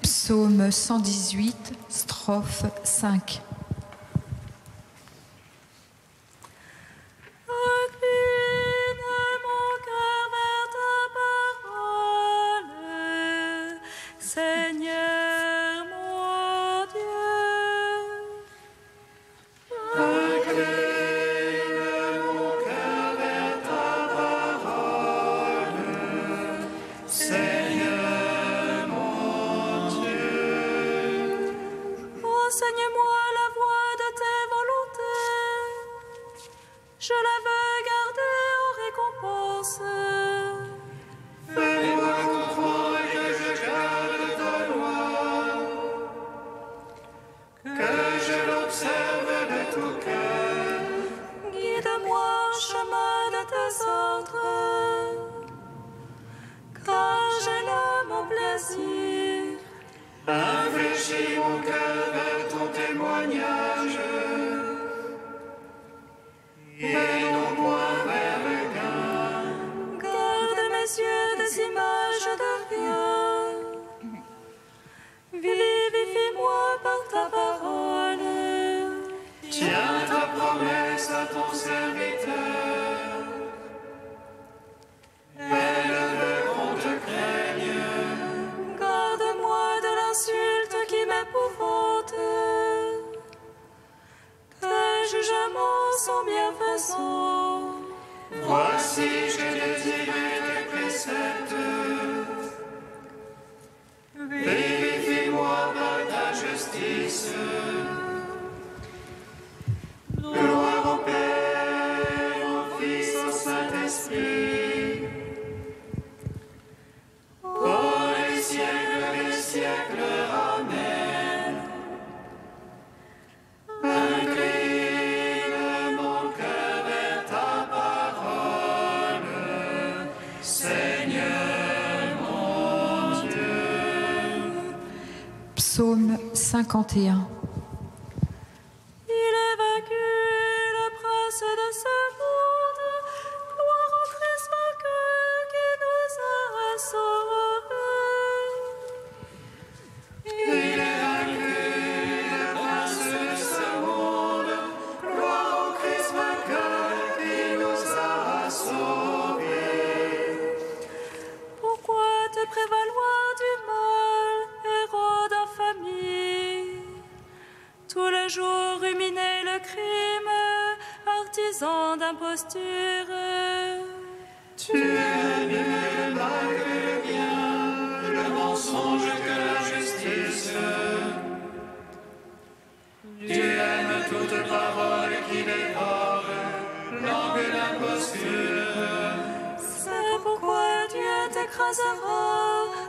Psaume 118, strophe 5. Enseigne-moi la voie de tes volontés, je la veux garder en récompense. Fais-moi comprendre que je garde ta loi, que je l'observe de tout cœur. Guide-moi en chemin de tes ordres, car j'ai là mon plaisir. Infléchis mon cœur vers ton témoignage, et non point vers le gain. Garde mes yeux des images de rien. Vivifie-moi par ta parole. Tiens ta promesse à ton serviteur. Elle veut qu'on te craigne. Garde-moi de l'insulte qui m'épouvante. Tes jugements sont bienfaisants. Voici, je désirais tes préceptes. Vivifie-moi par ta justice. Seigneur mon Dieu. Psaume 51. Il est vaincu, le prince de ce monde. Gloire au Christ vainqueur qui nous a sauvés. Il est vaincu, le prince de ce monde. Gloire au Christ vainqueur qui nous a sauvés. Pourquoi te prévaloir du mal, héros d'infamie? Tout le jour ruminer le crime, artisan d'imposture. Tu aimes le mal que le bien, le mensonge que la justice. Tu aimes toute parole qui dévore, langue d'imposture. C'est pourquoi Dieu t'écrasera,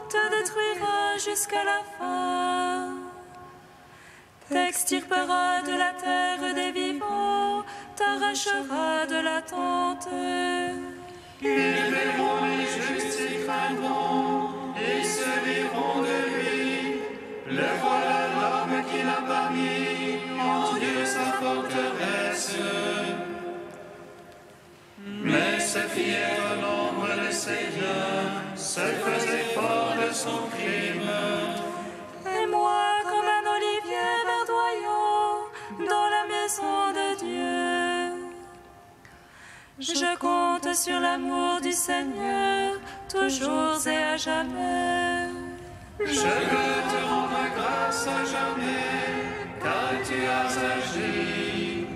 te détruira jusqu'à la fin. T'extirpera de la terre des vivants, t'arrachera de la tente. Ils verront les justes y craindront, et se diront de lui. Le voilà l'homme qui n'a pas mis en Dieu sa forteresse. Mais se fiait au nombre de ses biens, se faisait fort de son crime. Et moi, comme un olivier verdoyant dans la maison de Dieu, je compte sur l'amour du Seigneur, toujours et à jamais. Je veux te rendre grâce à jamais, car tu as agi.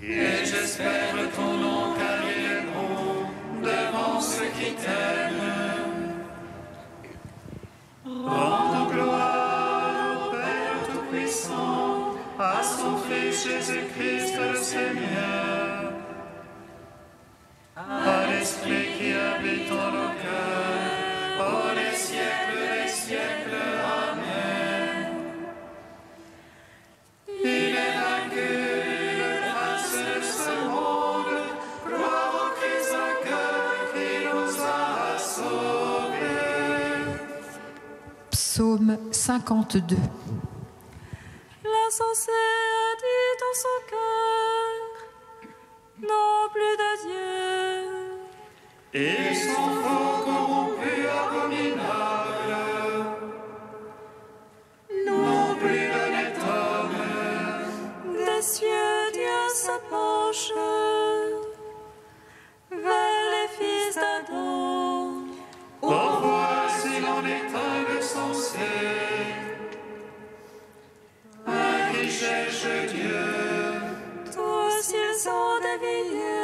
Et j'espère ton nom, car il est bon devant ceux qui t'aiment. Rends gloire au Père Tout-Puissant, à son Fils Jésus-Christ le Seigneur, à l'Esprit qui habite en nos cœurs, pour les siècles des siècles. Amen. Il est vaincu, le prince de ce monde, gloire au Christ vainqueur qui nous a sauvés. Psaume 52. L'insensé a dit dans son cœur, non plus de Dieu. Ils sont faux, corrompus, abominables, non plus d'honnête homme. Des cieux, Dieu se penche vers les fils d'Adam. Pour voir s'il en est un de sensé, un qui cherche Dieu. Tous ils ont dévié,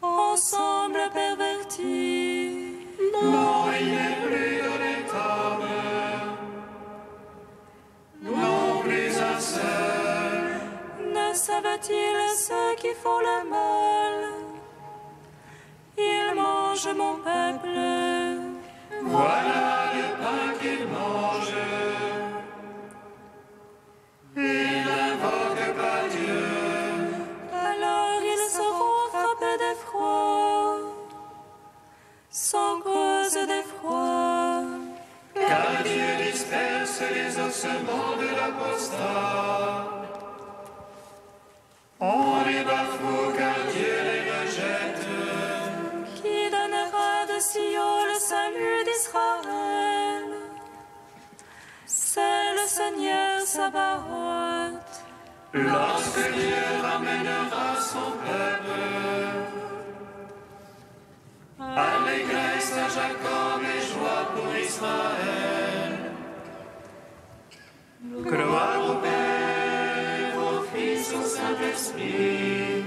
ensemble pervertis. Non, il n'est plus d'honnête homme, non plus un seul. Ne savent-ils ceux qui font le mal? Ils mangent mon peuple. Voilà le pain qu'il mange. Il n'invoque pas Dieu. Alors ils seront frappés d'effroi, sans cause d'effroi. Car Dieu disperse les ossements de l'apostat. On les bafoue car Dieu les rejette. Qui donnera de Sion le salut d'Israël? C'est le Seigneur Sabaoth. Lorsque Dieu ramènera son peuple, allégresse à Jacob et joie pour Israël. Gloire au Père, au Fils, au Saint-Esprit,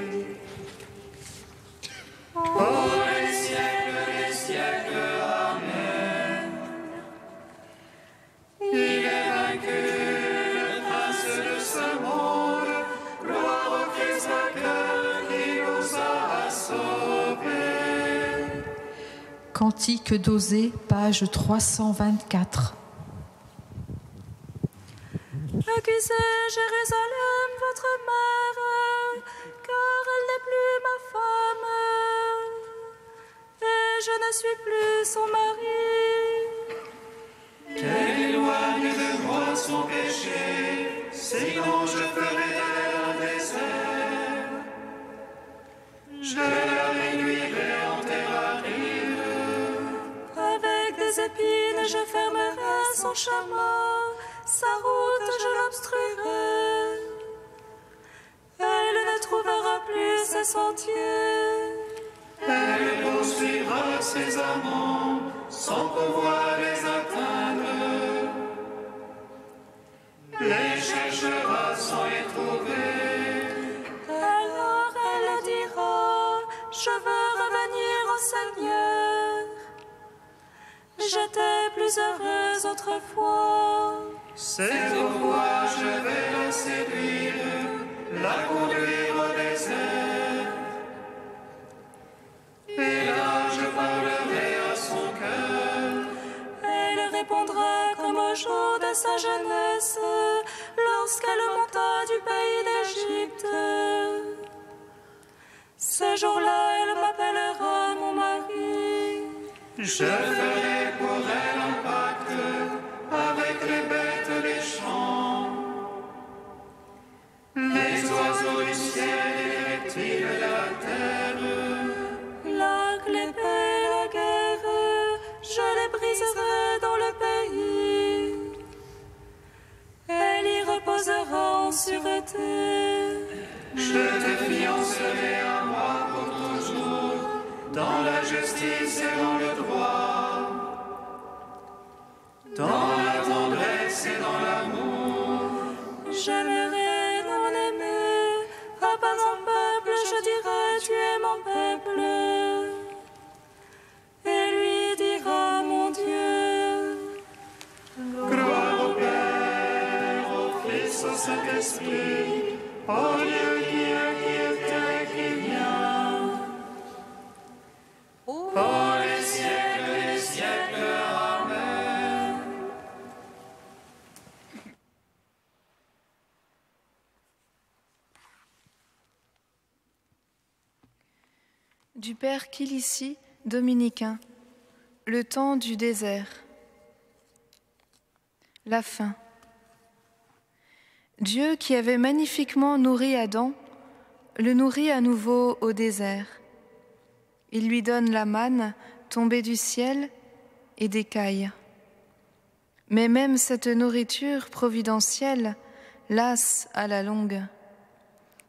pour les siècles des siècles. Amen. Il est vaincu, le prince de ce monde, gloire au Christ vainqueur qui nous a sauvés. Cantique d'Osée, page 324. Accusez Jérusalem, votre mère, car elle n'est plus ma femme. je ne suis plus son mari. Qu'elle éloigne de moi son péché, sinon je ferai d'elle un désert. Je la réduirai en terre aride. Avec des épines, je fermerai son chemin. Sa route, je l'obstruerai. Elle ne trouvera plus ses sentiers. Elle poursuivra ses amants sans pouvoir les atteindre. Les cherchera sans les trouver. Alors elle dira, je veux revenir au Seigneur. J'étais plus heureuse autrefois. C'est pourquoi je vais la séduire, la conduire au désert. Et là je parlerai à son cœur. Elle répondra comme au jour de sa jeunesse, lorsqu'elle monta du pays d'Égypte. Ce jour-là, elle m'appellera mon mari. Je ferai pour elle un pacte avec les bêtes des champs, les oiseaux du ciel et les reptiles de la terre. L'arc, l'épée et la guerre, je les briserai dans le pays. Elle y reposera en sûreté. Je te fiancerai à moi pour toujours, dans la justice et dans le droit, dans la tendresse et dans l'amour. J'aimerai mon aimé, à pas un peuple, je dirai tu es mon peuple. Et lui dira mon Dieu. Gloire au Père, au Fils, au Saint-Esprit, au Dieu qui était et qui vient, pour les siècles des siècles. Amen. Du Père Kilici, dominicain, le temps du désert. La fin. Dieu qui avait magnifiquement nourri Adam, le nourrit à nouveau au désert. Il lui donne la manne tombée du ciel et des cailles. Mais même cette nourriture providentielle lasse à la longue,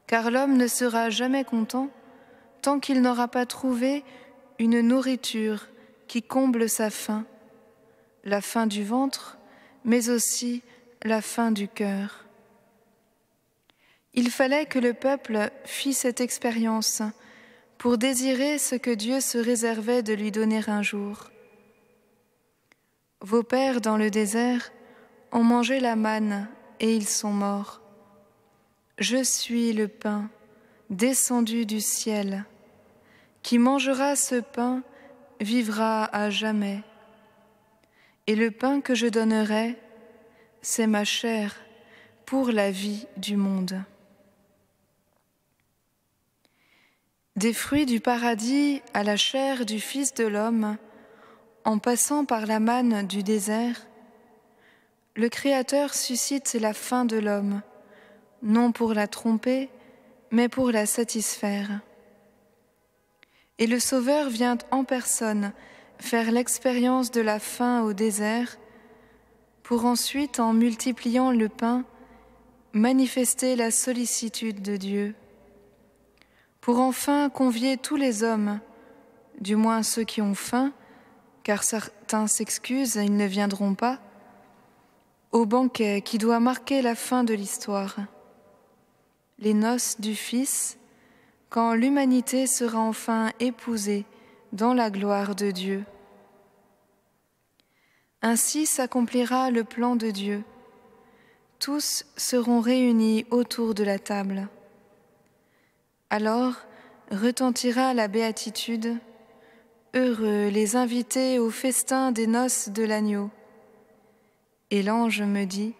car l'homme ne sera jamais content tant qu'il n'aura pas trouvé une nourriture qui comble sa faim, la faim du ventre, mais aussi la faim du cœur. Il fallait que le peuple fît cette expérience pour désirer ce que Dieu se réservait de lui donner un jour. Vos pères dans le désert ont mangé la manne et ils sont morts. Je suis le pain descendu du ciel. Qui mangera ce pain vivra à jamais. Et le pain que je donnerai, c'est ma chair pour la vie du monde. Des fruits du paradis à la chair du Fils de l'homme, en passant par la manne du désert, le Créateur suscite la faim de l'homme, non pour la tromper, mais pour la satisfaire. Et le Sauveur vient en personne faire l'expérience de la faim au désert, pour ensuite, en multipliant le pain, manifester la sollicitude de Dieu, pour enfin convier tous les hommes, du moins ceux qui ont faim, car certains s'excusent, ils ne viendront pas, au banquet qui doit marquer la fin de l'histoire, les noces du Fils, quand l'humanité sera enfin épousée dans la gloire de Dieu. Ainsi s'accomplira le plan de Dieu. Tous seront réunis autour de la table. Alors retentira la béatitude. Heureux les invités au festin des noces de l'agneau. Et l'ange me dit,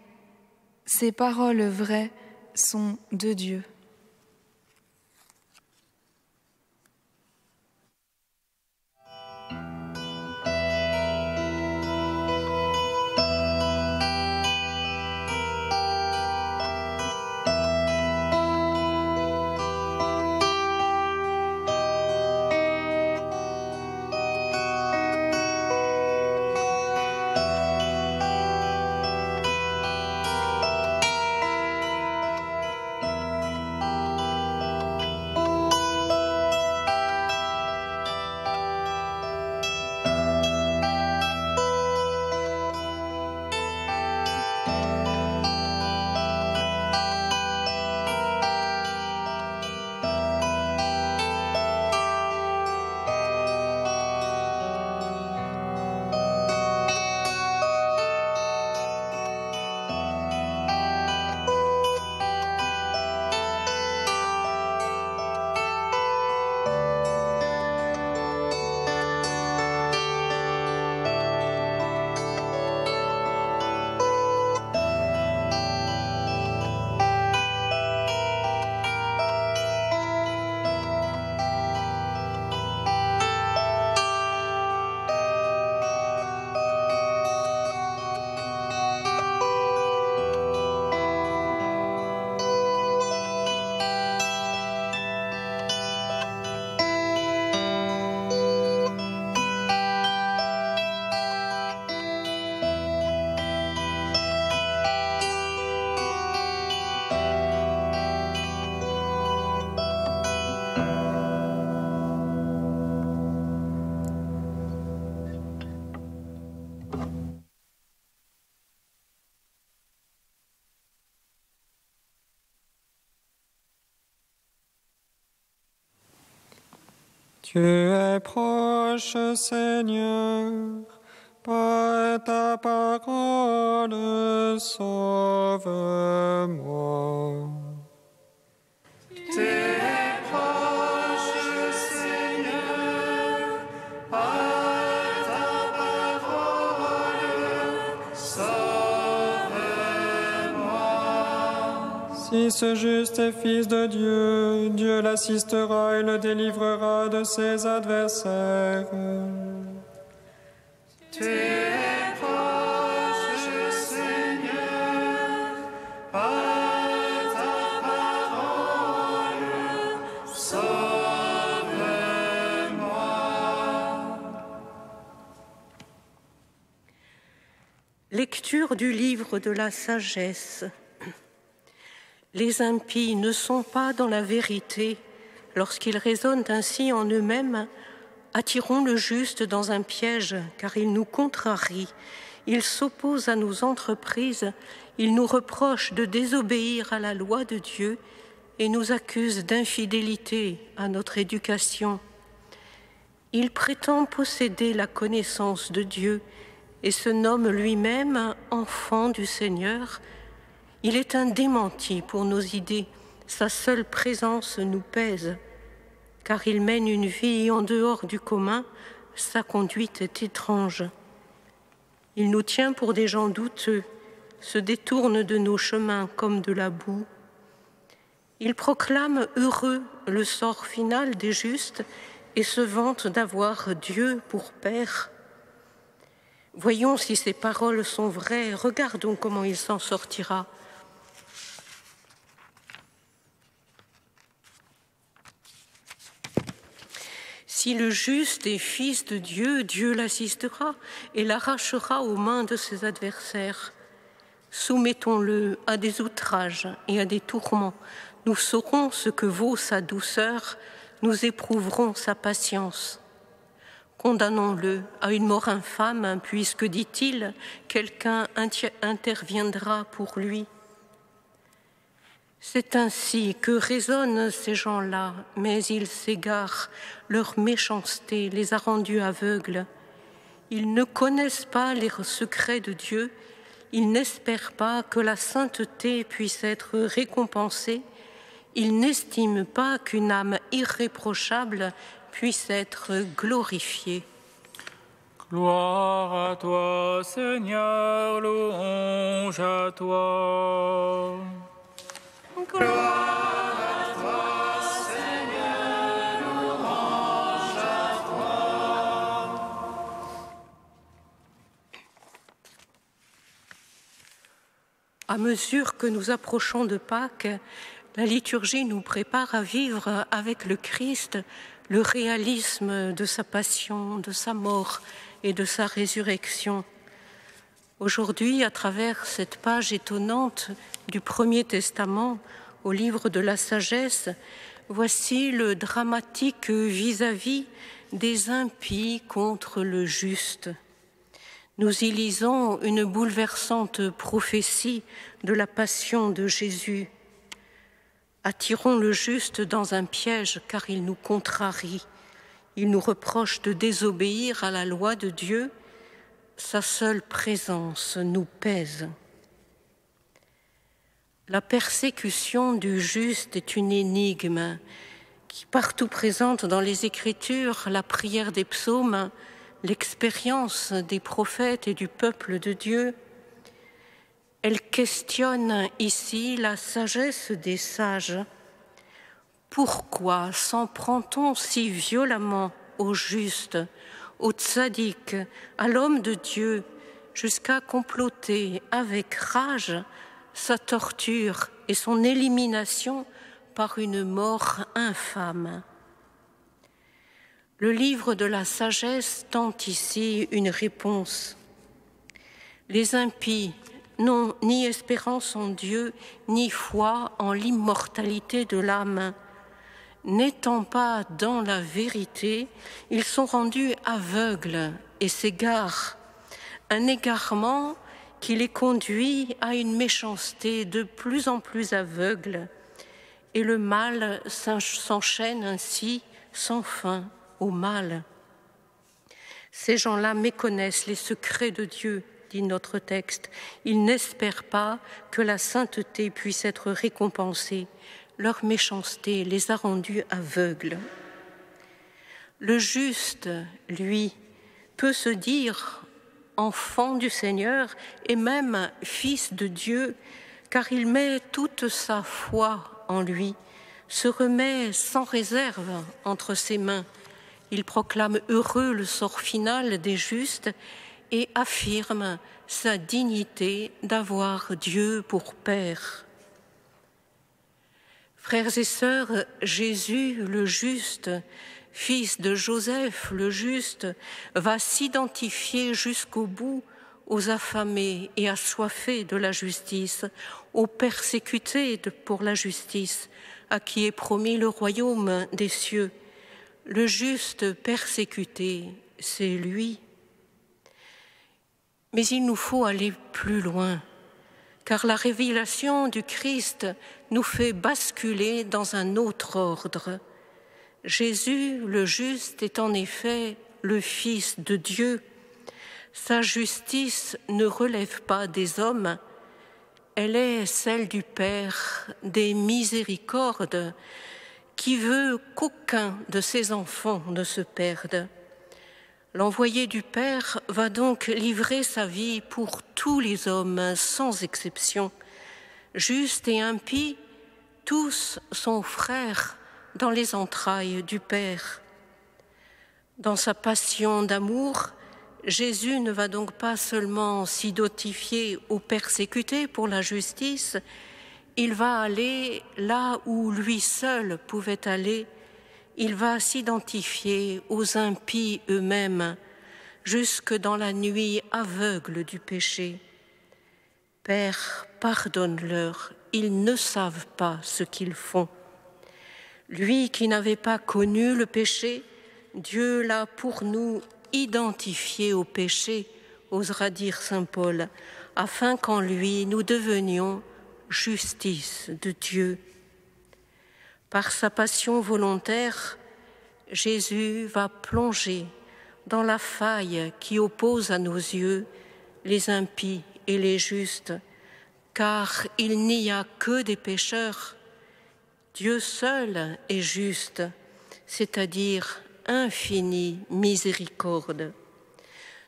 ces paroles vraies sont de Dieu. Tu es proche, Seigneur, par ta parole, sauve-moi. Tu es proche, Seigneur, par ta parole, sauve-moi. Si ce juste est fils de Dieu, Dieu l'assistera et le délivrera de ses adversaires. Tu es proche, Seigneur, par ta parole, sauve-moi. Lecture du livre de la sagesse. Les impies ne sont pas dans la vérité lorsqu'ils raisonnent ainsi en eux-mêmes. Attirons le juste dans un piège, car il nous contrarie. Il s'oppose à nos entreprises, il nous reproche de désobéir à la loi de Dieu et nous accuse d'infidélité à notre éducation. Il prétend posséder la connaissance de Dieu et se nomme lui-même enfant du Seigneur. Il est un démenti pour nos idées, sa seule présence nous pèse. Car il mène une vie en dehors du commun, sa conduite est étrange. Il nous tient pour des gens douteux, se détourne de nos chemins comme de la boue. Il proclame heureux le sort final des justes et se vante d'avoir Dieu pour Père. Voyons si ces paroles sont vraies, regardons comment il s'en sortira. Si le juste est fils de Dieu, Dieu l'assistera et l'arrachera aux mains de ses adversaires. Soumettons-le à des outrages et à des tourments. Nous saurons ce que vaut sa douceur, nous éprouverons sa patience. Condamnons-le à une mort infâme, puisque, dit-il, quelqu'un interviendra pour lui. C'est ainsi que raisonnent ces gens-là, mais ils s'égarent, leur méchanceté les a rendus aveugles. Ils ne connaissent pas les secrets de Dieu, ils n'espèrent pas que la sainteté puisse être récompensée, ils n'estiment pas qu'une âme irréprochable puisse être glorifiée. Gloire à toi, Seigneur, louange à toi. Gloire à toi, Seigneur, louange à toi. À mesure que nous approchons de Pâques, la liturgie nous prépare à vivre avec le Christ le réalisme de sa passion, de sa mort et de sa résurrection. Aujourd'hui, à travers cette page étonnante du Premier Testament, au livre de la sagesse, voici le dramatique vis-à-vis des impies contre le juste. Nous y lisons une bouleversante prophétie de la passion de Jésus. Attirons le juste dans un piège, car il nous contrarie. Il nous reproche de désobéir à la loi de Dieu. Sa seule présence nous pèse. La persécution du juste est une énigme qui partout présente dans les Écritures, la prière des psaumes, l'expérience des prophètes et du peuple de Dieu. Elle questionne ici la sagesse des sages. Pourquoi s'en prend-on si violemment au juste, au tzaddik, à l'homme de Dieu, jusqu'à comploter avec rage sa torture et son élimination par une mort infâme? Le livre de la sagesse tente ici une réponse. Les impies n'ont ni espérance en Dieu, ni foi en l'immortalité de l'âme. N'étant pas dans la vérité, ils sont rendus aveugles et s'égarent. Un égarement qui les conduit à une méchanceté de plus en plus aveugle. Et le mal s'enchaîne ainsi sans fin. au mal. Ces gens-là méconnaissent les secrets de Dieu, dit notre texte. Ils n'espèrent pas que la sainteté puisse être récompensée. Leur méchanceté les a rendus aveugles. Le juste, lui, peut se dire enfant du Seigneur et même fils de Dieu, car il met toute sa foi en lui, se remet sans réserve entre ses mains. Il proclame heureux le sort final des justes et affirme sa dignité d'avoir Dieu pour Père. Frères et sœurs, Jésus le juste, fils de Joseph le juste, va s'identifier jusqu'au bout aux affamés et assoiffés de la justice, aux persécutés pour la justice, à qui est promis le royaume des cieux. Le juste persécuté, c'est lui. Mais il nous faut aller plus loin, car la révélation du Christ nous fait basculer dans un autre ordre. Jésus, le juste, est en effet le Fils de Dieu. Sa justice ne relève pas des hommes, elle est celle du Père des miséricordes, qui veut qu'aucun de ses enfants ne se perde. L'envoyé du Père va donc livrer sa vie pour tous les hommes, sans exception. Justes et impies, tous sont frères dans les entrailles du Père. Dans sa passion d'amour, Jésus ne va donc pas seulement s'identifier aux persécutés pour la justice, il va aller là où lui seul pouvait aller. Il va s'identifier aux impies eux-mêmes, jusque dans la nuit aveugle du péché. Père, pardonne-leur, ils ne savent pas ce qu'ils font. Lui qui n'avait pas connu le péché, Dieu l'a pour nous identifié au péché, osera dire saint Paul, afin qu'en lui nous devenions justice de Dieu. Par sa passion volontaire, Jésus va plonger dans la faille qui oppose à nos yeux les impies et les justes, car il n'y a que des pécheurs. Dieu seul est juste, c'est-à-dire infinie miséricorde.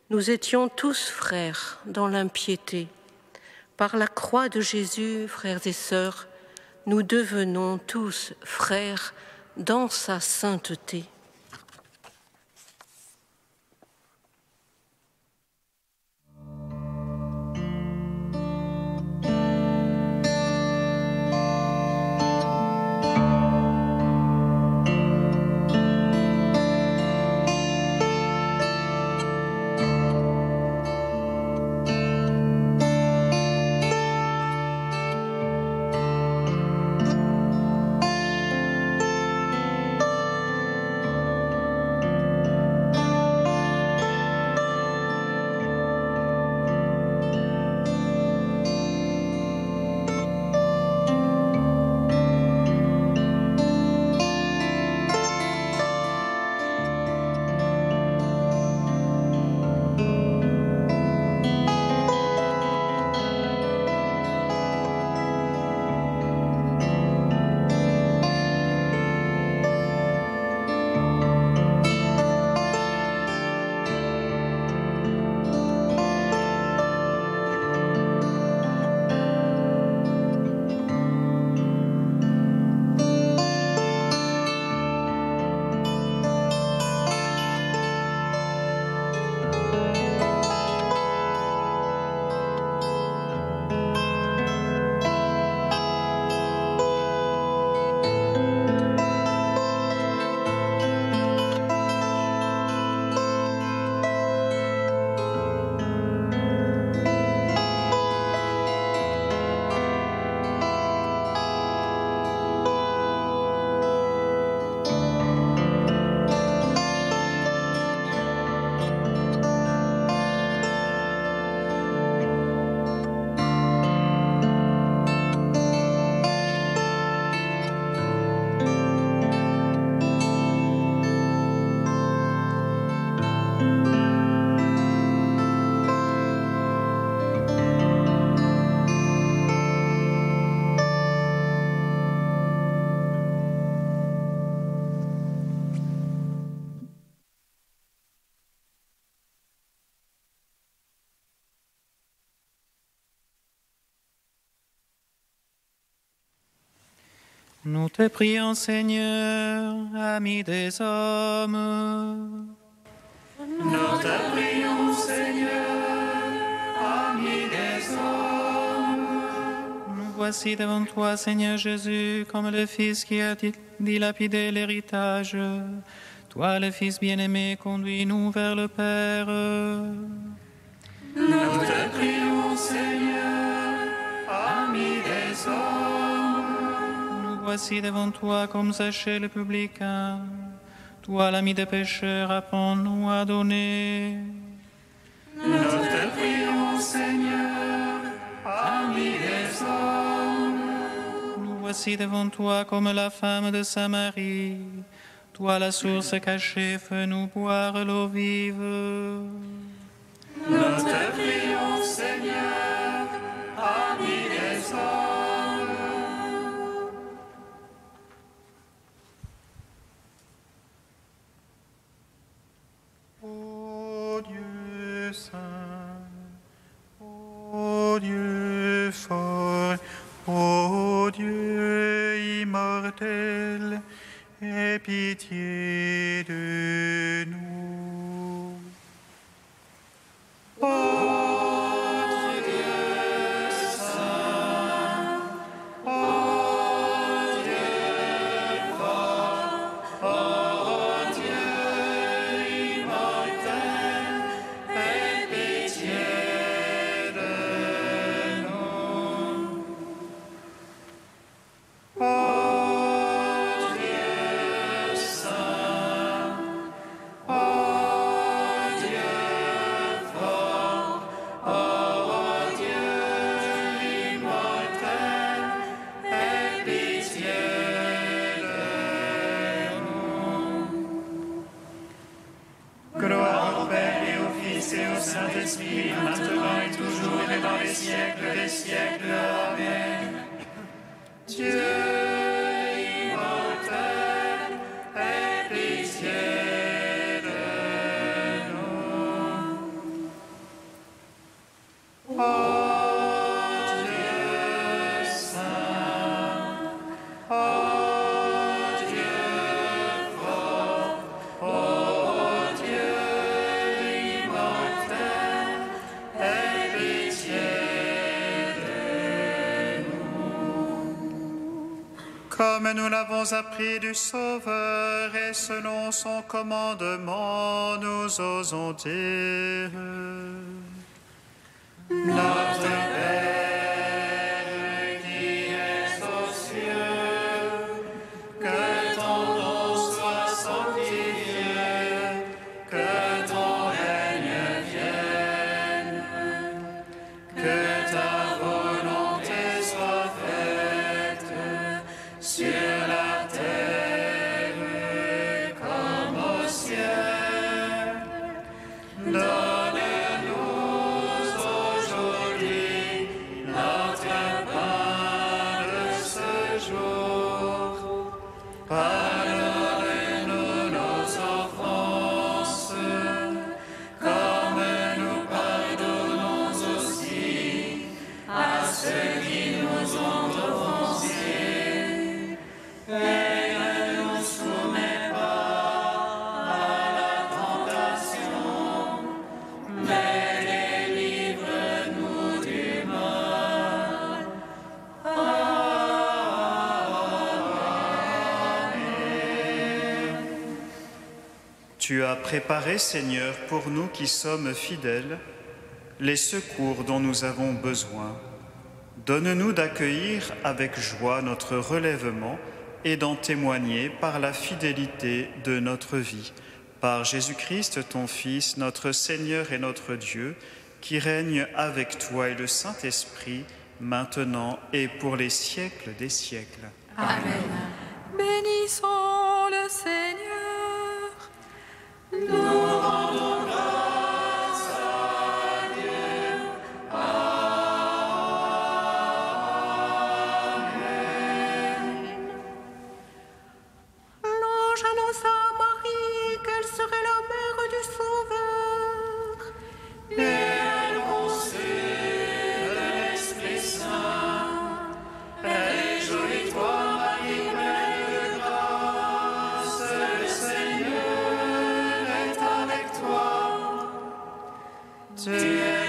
Nous étions tous frères dans l'impiété. Par la croix de Jésus, frères et sœurs, nous devenons tous frères dans sa sainteté. Nous te prions, Seigneur, ami des hommes. Nous te prions, Seigneur, ami des hommes. Nous voici devant toi, Seigneur Jésus, comme le Fils qui a dilapidé l'héritage. Toi, le Fils bien-aimé, conduis-nous vers le Père. Nous te prions, Seigneur, ami des hommes. Nous voici devant toi comme Zachée le publicain. Toi, l'ami des pécheurs, apprends-nous à donner. Nous te prions, Seigneur, ami des hommes. Nous voici devant toi comme la femme de Samarie. Toi, la source cachée, fais-nous boire l'eau vive. Nous te prions, Seigneur, ami des hommes. Ô Dieu saint, ô Dieu fort, ô Dieu immortel, aie pitié de nous. Ô Dieu saint, ô Dieu fort, ô Dieu immortel, aie pitié de nous. Ô Dieu saint, ô Dieu fort, ô Dieu immortel, aie pitié de nous. Gloire au Père et au Fils et au Saint-Esprit, maintenant et toujours et dans les siècles des siècles. Amen. Dieu immortel, aie pitié de nous. Ô Dieu saint, ô Dieu fort, ô Dieu immortel, aie pitié de nous. Comme nous l'avons appris du Sauveur et selon son commandement, nous osons dire: Notre Père qui es aux cieux, que ton nom soit sanctifié, que ton règne vienne, que ta volonté soit faite sur la terre comme au ciel. Donne-nous aujourd'hui notre pain de ce jour. Pardonne-nous nos offenses, comme nous pardonnons aussi à ceux qui nous ont offensés. Et ne nous soumets pas à la tentation, mais délivre-nous du mal. Amen. Tu as préparé, Seigneur, pour nous qui sommes fidèles, les secours dont nous avons besoin. Donne-nous d'accueillir avec joie notre relèvement et d'en témoigner par la fidélité de notre vie. Par Jésus-Christ, ton Fils, notre Seigneur et notre Dieu, qui règne avec toi et le Saint-Esprit, maintenant et pour les siècles des siècles. Amen. Bénissons le Seigneur. Nous rendons grâce à Dieu. Amen. L'ange annonça à Marie qu'elle serait la mère du Sauveur. Et elle conçut de l'Esprit Saint. Réjouis-toi, Marie, Tu es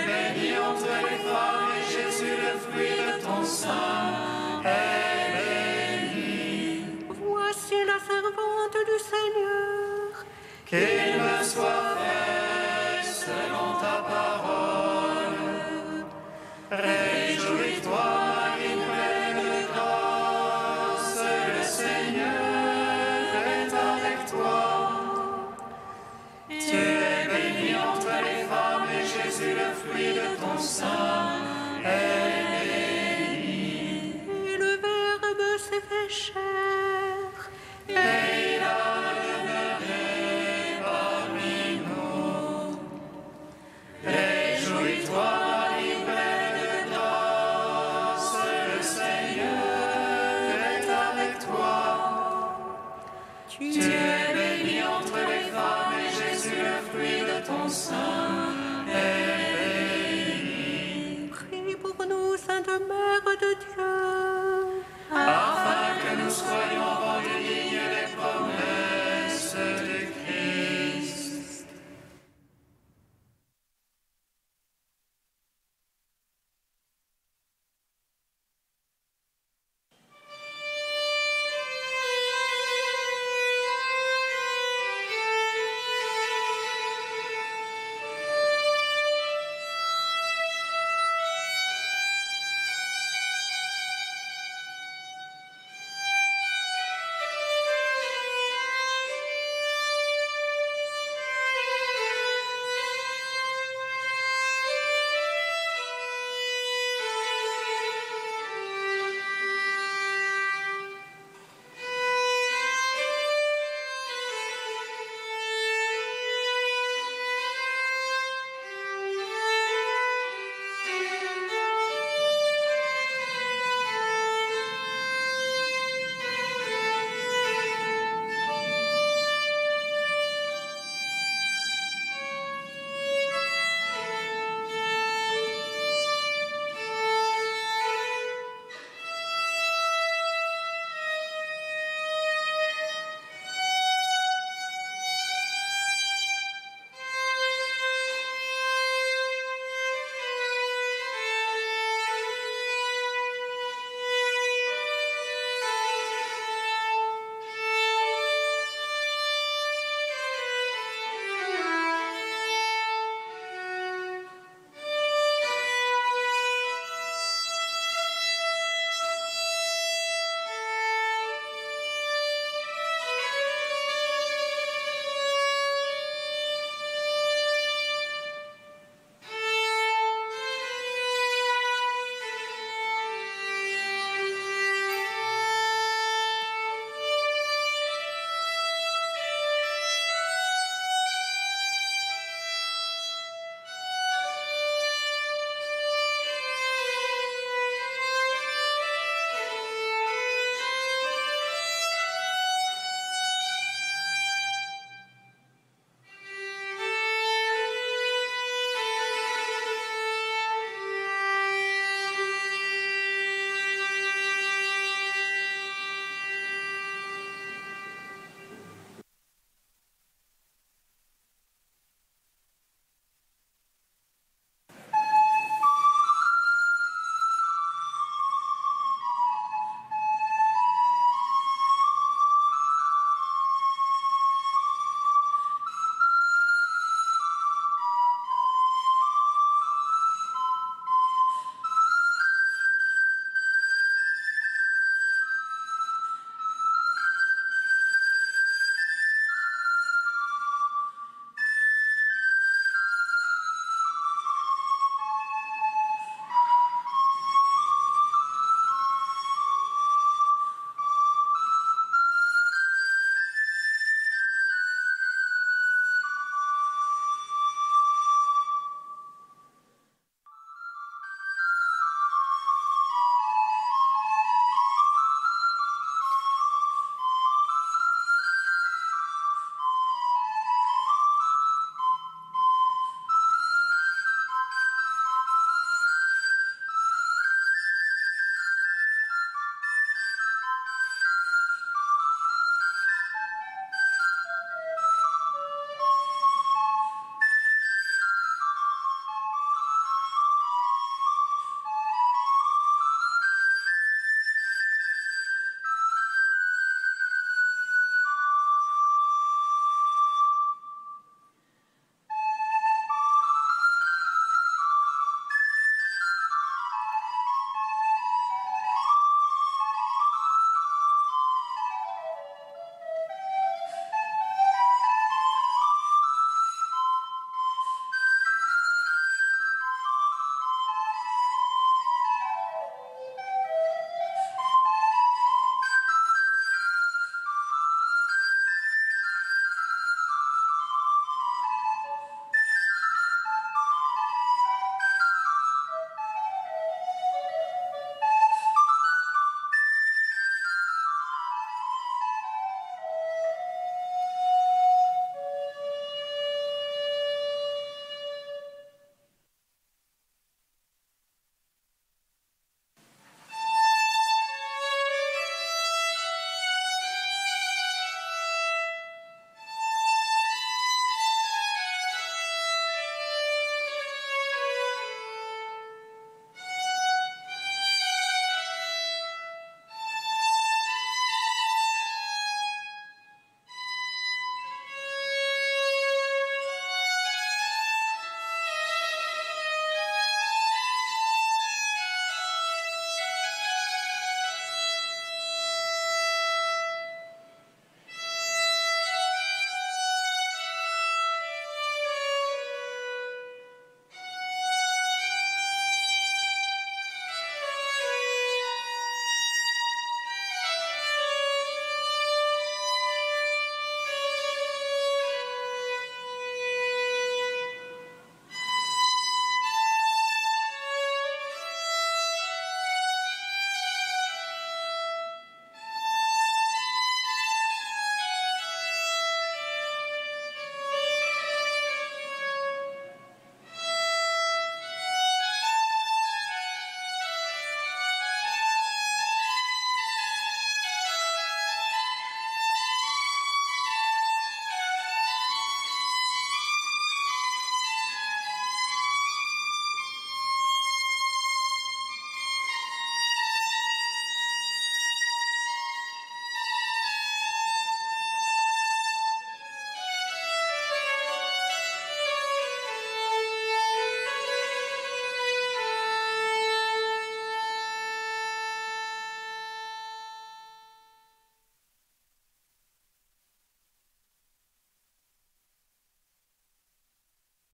bénie entre les femmes et Jésus, le fruit de ton sein, est béni. Voici la servante du Seigneur. Qu'il me soit fait selon ta parole. Réjouis-toi, Marie, pleine de grâce, le Seigneur est avec toi. Tu es bénie entre les femmes et Jésus, le fruit de ton sein, est béni. Et le Verbe s'est fait chair. Et il a demeuré parmi nous. Réjouis-toi, Marie, pleine de grâce, le Seigneur est avec toi. Tu es bénie entre les femmes et Jésus, le fruit de ton sein,